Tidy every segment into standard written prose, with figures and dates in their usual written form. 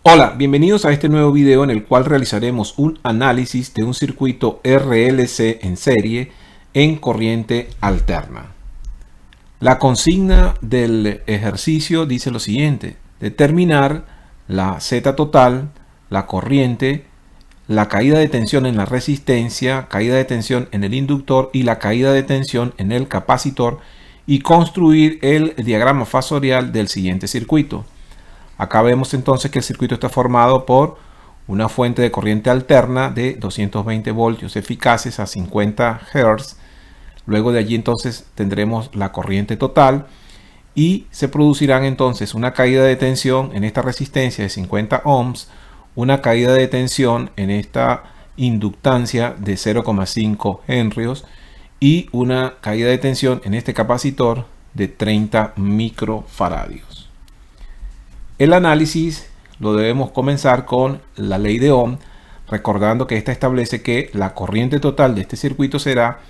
Hola, bienvenidos a este nuevo video en el cual realizaremos un análisis de un circuito RLC en serie en corriente alterna. La consigna del ejercicio dice lo siguiente: determinar la Z total, la corriente, la caída de tensión en la resistencia, caída de tensión en el inductor y la caída de tensión en el capacitor y construir el diagrama fasorial del siguiente circuito. Acá vemos entonces que el circuito está formado por una fuente de corriente alterna de 220 voltios eficaces a 50 Hz. Luego de allí entonces tendremos la corriente total y se producirán entonces una caída de tensión en esta resistencia de 50 ohms, una caída de tensión en esta inductancia de 0,5 henrios y una caída de tensión en este capacitor de 30 microfaradios. El análisis lo debemos comenzar con la ley de Ohm, recordando que esta establece que la corriente total de este circuito será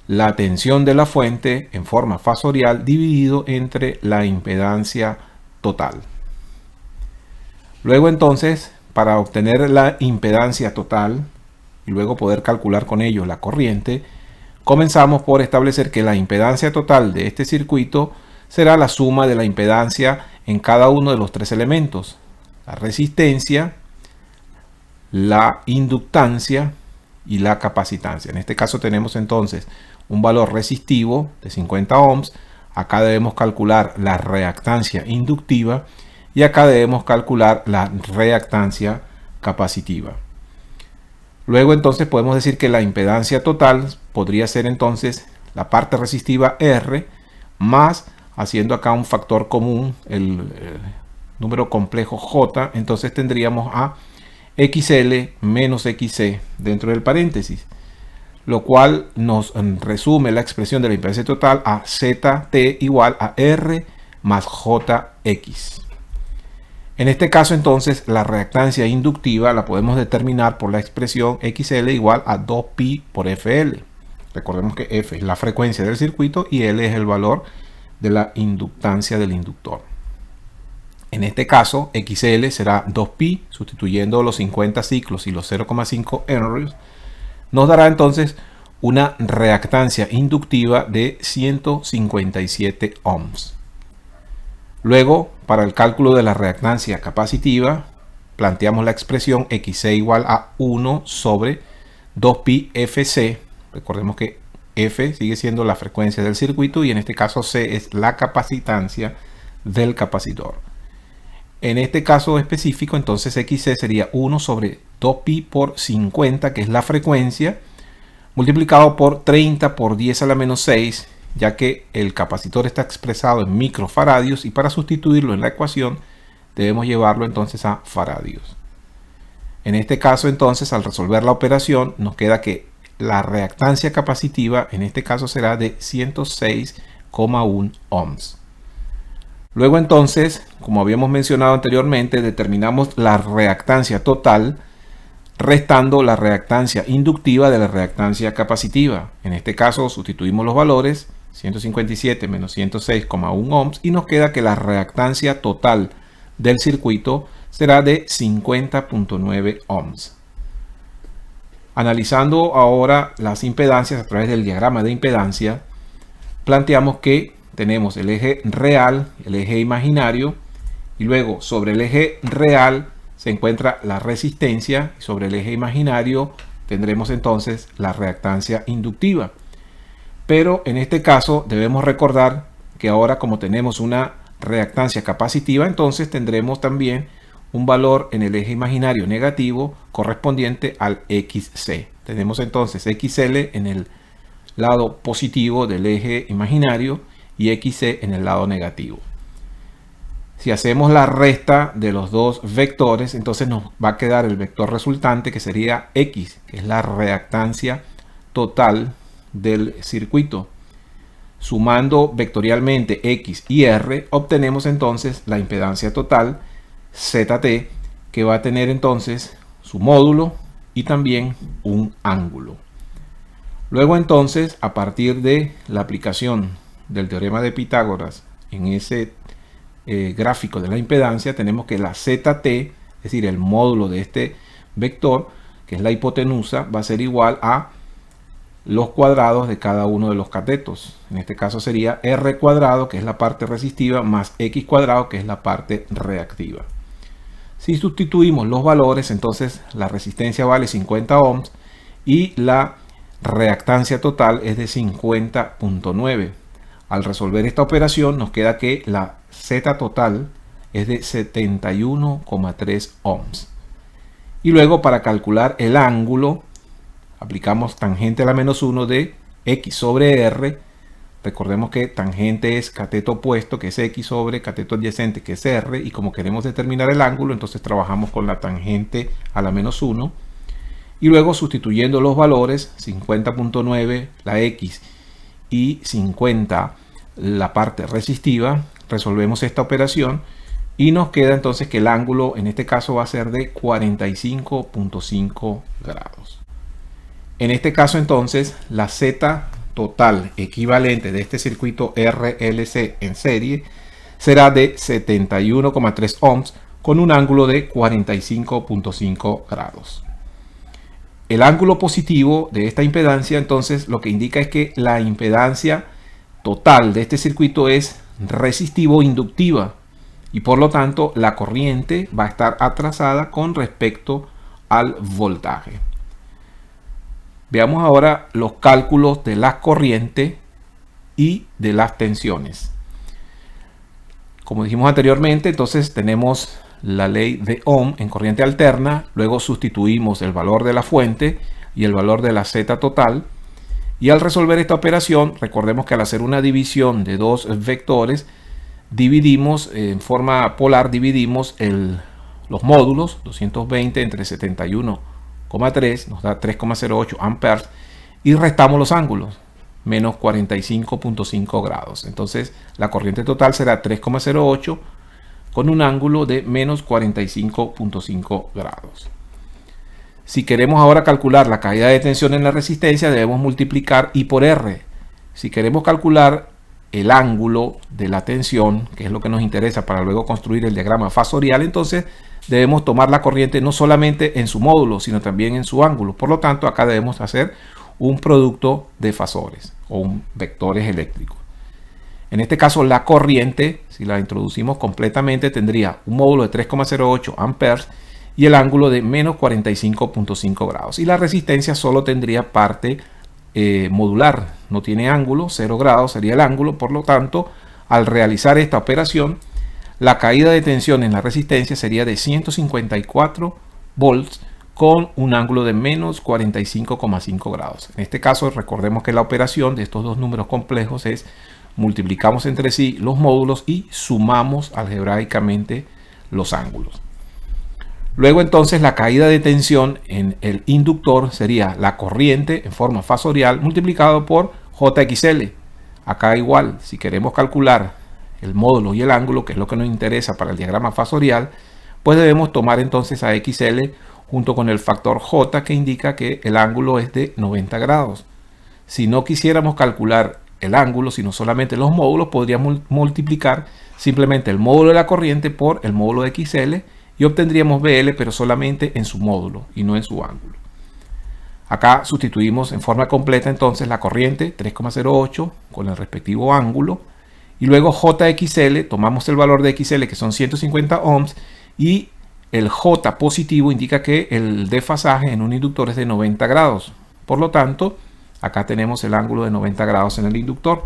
la tensión de la fuente en forma fasorial dividido entre la impedancia total. Luego entonces, para obtener la impedancia total y luego poder calcular con ello la corriente, comenzamos por establecer que la impedancia total de este circuito será la suma de la impedancia en cada uno de los tres elementos: la resistencia, la inductancia y la capacitancia. En este caso tenemos entonces un valor resistivo de 50 ohms. Acá debemos calcular la reactancia inductiva y acá debemos calcular la reactancia capacitiva. Luego entonces podemos decir que la impedancia total podría ser entonces la parte resistiva R más, haciendo acá un factor común, el número complejo J, entonces tendríamos a XL menos XC dentro del paréntesis, lo cual nos resume la expresión de la impedancia total a ZT igual a R más JX. En este caso entonces la reactancia inductiva la podemos determinar por la expresión XL igual a 2pi por FL. Recordemos que F es la frecuencia del circuito y L es el valor de la inductancia del inductor. En este caso XL será 2pi, sustituyendo los 50 ciclos y los 0,5 henrios, nos dará entonces una reactancia inductiva de 157 ohms. Luego, para el cálculo de la reactancia capacitiva, planteamos la expresión XC igual a 1 sobre 2pi FC. Recordemos que F sigue siendo la frecuencia del circuito y en este caso C es la capacitancia del capacitor. En este caso específico entonces XC sería 1 sobre 2pi por 50, que es la frecuencia, multiplicado por 30 por 10 a la menos 6, ya que el capacitor está expresado en microfaradios y para sustituirlo en la ecuación debemos llevarlo entonces a faradios. En este caso entonces, al resolver la operación, nos queda que la reactancia capacitiva en este caso será de 106,1 ohms. Luego entonces, como habíamos mencionado anteriormente, determinamos la reactancia total restando la reactancia inductiva de la reactancia capacitiva. En este caso sustituimos los valores, 157 menos 106,1 ohms, y nos queda que la reactancia total del circuito será de 50,9 ohms. Analizando ahora las impedancias a través del diagrama de impedancia, planteamos que tenemos el eje real, el eje imaginario, y luego sobre el eje real se encuentra la resistencia y sobre el eje imaginario tendremos entonces la reactancia inductiva. Pero en este caso debemos recordar que ahora, como tenemos una reactancia capacitiva, entonces tendremos también un valor en el eje imaginario negativo correspondiente al XC. Tenemos entonces XL en el lado positivo del eje imaginario y XC en el lado negativo. Si hacemos la resta de los dos vectores, entonces nos va a quedar el vector resultante, que sería X, que es la reactancia total del circuito. Sumando vectorialmente X y R, obtenemos entonces la impedancia total, ZT, que va a tener entonces su módulo y también un ángulo. Luego entonces, a partir de la aplicación del teorema de Pitágoras en ese gráfico de la impedancia, tenemos que la ZT es decir, el módulo de este vector, que es la hipotenusa, va a ser igual a los cuadrados de cada uno de los catetos. En este caso sería R cuadrado, que es la parte resistiva, más X cuadrado, que es la parte reactiva. Si sustituimos los valores, entonces la resistencia vale 50 ohms y la reactancia total es de 50.9. Al resolver esta operación nos queda que la Z total es de 71,3 ohms. Y luego, para calcular el ángulo, aplicamos tangente a la menos 1 de X sobre R. Recordemos que tangente es cateto opuesto, que es X, sobre cateto adyacente, que es R. Y como queremos determinar el ángulo, entonces trabajamos con la tangente a la menos 1. Y luego, sustituyendo los valores, 50.9 la X y 50 la parte resistiva, resolvemos esta operación y nos queda entonces que el ángulo en este caso va a ser de 45.5 grados. En este caso entonces la Z total equivalente de este circuito RLC en serie será de 71,3 ohms con un ángulo de 45.5 grados. El ángulo positivo de esta impedancia entonces lo que indica es que la impedancia total de este circuito es resistivo inductiva y por lo tanto la corriente va a estar atrasada con respecto al voltaje. Veamos ahora los cálculos de la corriente y de las tensiones. Como dijimos anteriormente, entonces tenemos la ley de Ohm en corriente alterna, luego sustituimos el valor de la fuente y el valor de la Z total, y al resolver esta operación, recordemos que al hacer una división de dos vectores, dividimos en forma polar, dividimos los módulos, 220 entre 71,3 nos da 3,08 amperes, y restamos los ángulos, menos 45.5 grados. Entonces la corriente total será 3,08 con un ángulo de menos 45.5 grados. Si queremos ahora calcular la caída de tensión en la resistencia, debemos multiplicar I por R. Si queremos calcular el ángulo de la tensión, que es lo que nos interesa para luego construir el diagrama fasorial, entonces debemos tomar la corriente no solamente en su módulo, sino también en su ángulo. Por lo tanto, acá debemos hacer un producto de fasores o vectores eléctricos. En este caso, la corriente, si la introducimos completamente, tendría un módulo de 3,08 amperes y el ángulo de menos 45.5 grados. Y la resistencia solo tendría parte modular, no tiene ángulo, 0 grados sería el ángulo. Por lo tanto, al realizar esta operación, la caída de tensión en la resistencia sería de 154 volts con un ángulo de menos 45,5 grados. En este caso, recordemos que la operación de estos dos números complejos es multiplicamos entre sí los módulos y sumamos algebraicamente los ángulos. Luego entonces la caída de tensión en el inductor sería la corriente en forma fasorial multiplicado por JXL. Acá igual, si queremos calcular el módulo y el ángulo, que es lo que nos interesa para el diagrama fasorial, pues debemos tomar entonces a XL junto con el factor J, que indica que el ángulo es de 90 grados. Si no quisiéramos calcular el ángulo, sino solamente los módulos, podríamos multiplicar simplemente el módulo de la corriente por el módulo de XL y obtendríamos BL, pero solamente en su módulo y no en su ángulo. Acá sustituimos en forma completa entonces la corriente 3,08 con el respectivo ángulo y luego JXL, tomamos el valor de XL que son 150 ohms y el J positivo indica que el desfasaje en un inductor es de 90 grados. Por lo tanto, acá tenemos el ángulo de 90 grados en el inductor.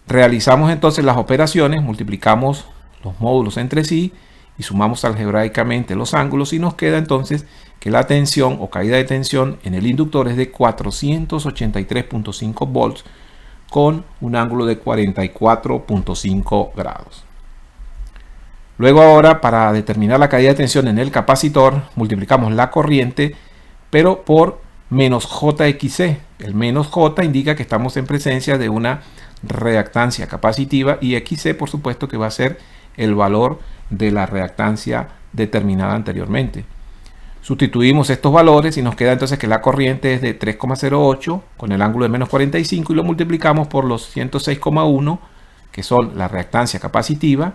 Realizamos entonces las operaciones, multiplicamos los módulos entre sí y sumamos algebraicamente los ángulos y nos queda entonces que la tensión o caída de tensión en el inductor es de 483.5 volts con un ángulo de 44.5 grados. Luego ahora, para determinar la caída de tensión en el capacitor, multiplicamos la corriente pero por menos JXC. El menos J indica que estamos en presencia de una reactancia capacitiva y XC por supuesto que va a ser el valor de la reactancia determinada anteriormente. Sustituimos estos valores y nos queda entonces que la corriente es de 3,08 con el ángulo de menos 45 y lo multiplicamos por los 106,1 que son la reactancia capacitiva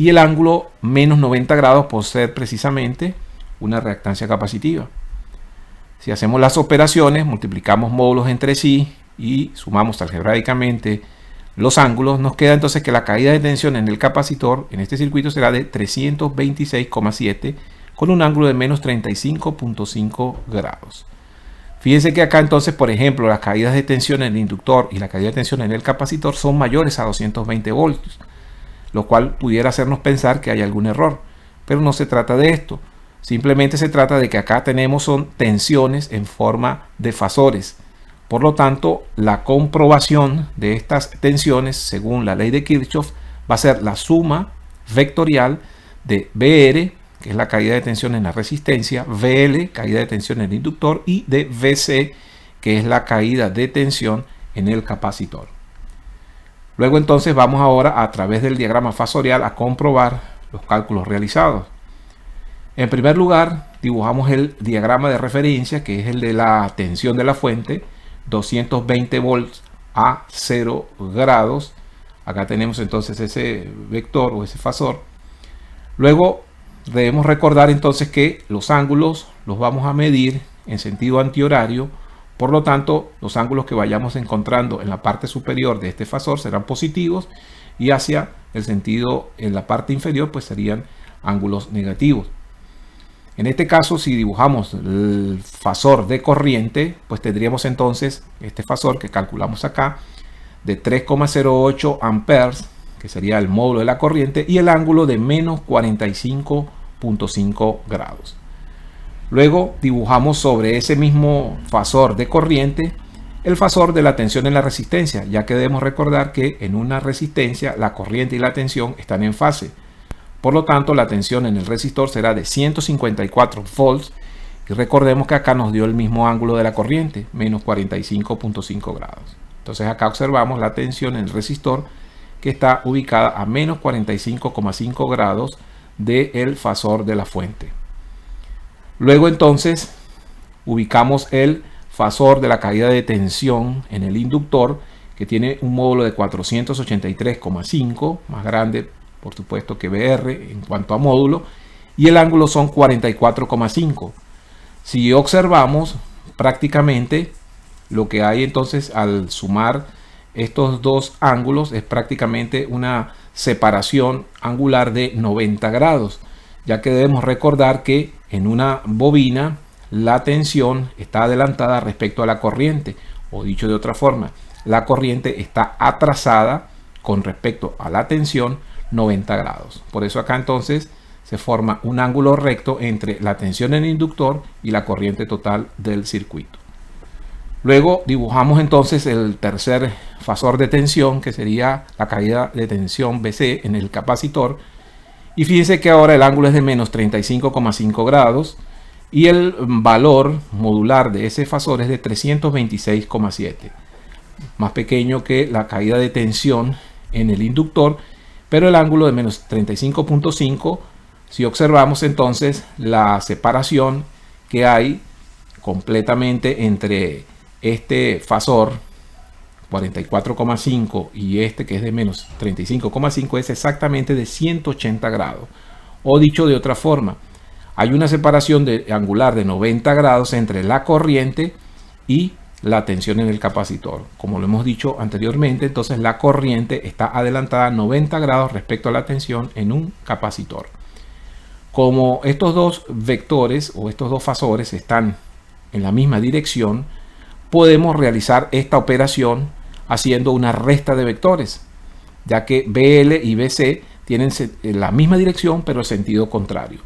y el ángulo menos 90 grados por ser precisamente una reactancia capacitiva. Si hacemos las operaciones, multiplicamos módulos entre sí y sumamos algebraicamente los ángulos, nos queda entonces que la caída de tensión en el capacitor en este circuito será de 326,7 con un ángulo de menos 35,5 grados. Fíjense que acá entonces, por ejemplo, las caídas de tensión en el inductor y la caída de tensión en el capacitor son mayores a 220 voltios, lo cual pudiera hacernos pensar que hay algún error, pero no se trata de esto. Simplemente se trata de que acá son tensiones en forma de fasores. Por lo tanto, la comprobación de estas tensiones, según la ley de Kirchhoff, va a ser la suma vectorial de BR, que es la caída de tensión en la resistencia, VL, caída de tensión en el inductor, y de VC, que es la caída de tensión en el capacitor. Luego entonces vamos ahora a través del diagrama fasorial a comprobar los cálculos realizados. En primer lugar, dibujamos el diagrama de referencia, que es el de la tensión de la fuente, 220 volts a 0 grados. Acá tenemos entonces ese vector o ese fasor. Luego debemos recordar entonces que los ángulos los vamos a medir en sentido antihorario. Por lo tanto, los ángulos que vayamos encontrando en la parte superior de este fasor serán positivos y hacia el sentido en la parte inferior pues serían ángulos negativos. En este caso, si dibujamos el fasor de corriente, pues tendríamos entonces este fasor que calculamos acá de 3,08 amperes, que sería el módulo de la corriente, y el ángulo de menos 45,5 grados. Luego dibujamos sobre ese mismo fasor de corriente el fasor de la tensión en la resistencia, ya que debemos recordar que en una resistencia la corriente y la tensión están en fase. Por lo tanto, la tensión en el resistor será de 154 volts y recordemos que acá nos dio el mismo ángulo de la corriente, menos 45,5 grados. Entonces acá observamos la tensión en el resistor que está ubicada a menos 45,5 grados del fasor de la fuente. Luego entonces ubicamos el fasor de la caída de tensión en el inductor, que tiene un módulo de 483,5, más grande por supuesto que BR en cuanto a módulo, y el ángulo son 44,5. Si observamos, prácticamente lo que hay entonces al sumar estos dos ángulos es prácticamente una separación angular de 90 grados, ya que debemos recordar que en una bobina la tensión está adelantada respecto a la corriente, o dicho de otra forma, la corriente está atrasada con respecto a la tensión 90 grados. Por eso acá entonces se forma un ángulo recto entre la tensión en el inductor y la corriente total del circuito. Luego dibujamos entonces el tercer fasor de tensión, que sería la caída de tensión BC en el capacitor. Y fíjense que ahora el ángulo es de menos 35,5 grados y el valor modular de ese fasor es de 326,7. Más pequeño que la caída de tensión en el inductor, pero el ángulo de menos 35,5, si observamos entonces la separación que hay completamente entre este fasor 44,5 y este que es de menos 35,5 es exactamente de 180 grados. O dicho de otra forma, hay una separación angular de 90 grados entre la corriente y la tensión en el capacitor. Como lo hemos dicho anteriormente, entonces la corriente está adelantada 90 grados respecto a la tensión en un capacitor. Como estos dos vectores o estos dos fasores están en la misma dirección, podemos realizar esta operación haciendo una resta de vectores, ya que BL y BC tienen la misma dirección pero el sentido contrario.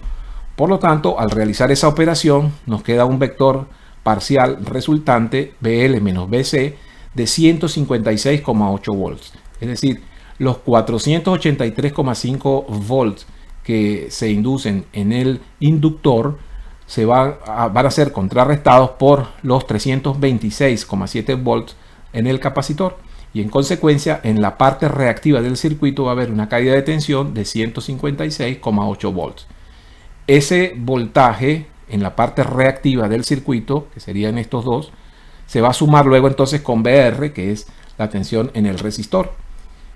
Por lo tanto, al realizar esa operación nos queda un vector parcial resultante BL menos BC de 156,8 volts. Es decir, los 483,5 volts que se inducen en el inductor van a ser contrarrestados por los 326,7 volts en el capacitor, y en consecuencia en la parte reactiva del circuito va a haber una caída de tensión de 156,8 volts. Ese voltaje en la parte reactiva del circuito, que serían estos dos, se va a sumar luego entonces con BR, que es la tensión en el resistor,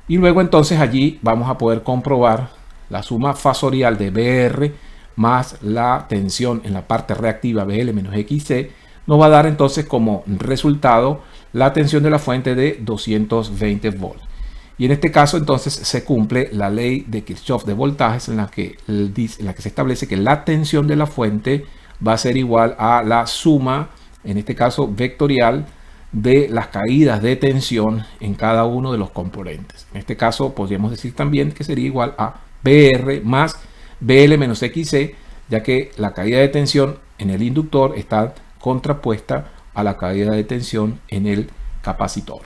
y luego entonces allí vamos a poder comprobar la suma fasorial de BR más la tensión en la parte reactiva BL menos XC, nos va a dar entonces como resultado la tensión de la fuente de 220 volts. Y en este caso entonces se cumple la ley de Kirchhoff de voltajes en la que se establece que la tensión de la fuente va a ser igual a la suma, en este caso vectorial, de las caídas de tensión en cada uno de los componentes. En este caso podríamos decir también que sería igual a BR más BL menos XC, ya que la caída de tensión en el inductor está contrapuesta a la caída de tensión en el capacitor.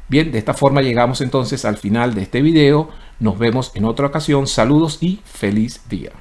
Bien, de esta forma llegamos entonces al final de este video. Nos vemos en otra ocasión. Saludos y feliz día.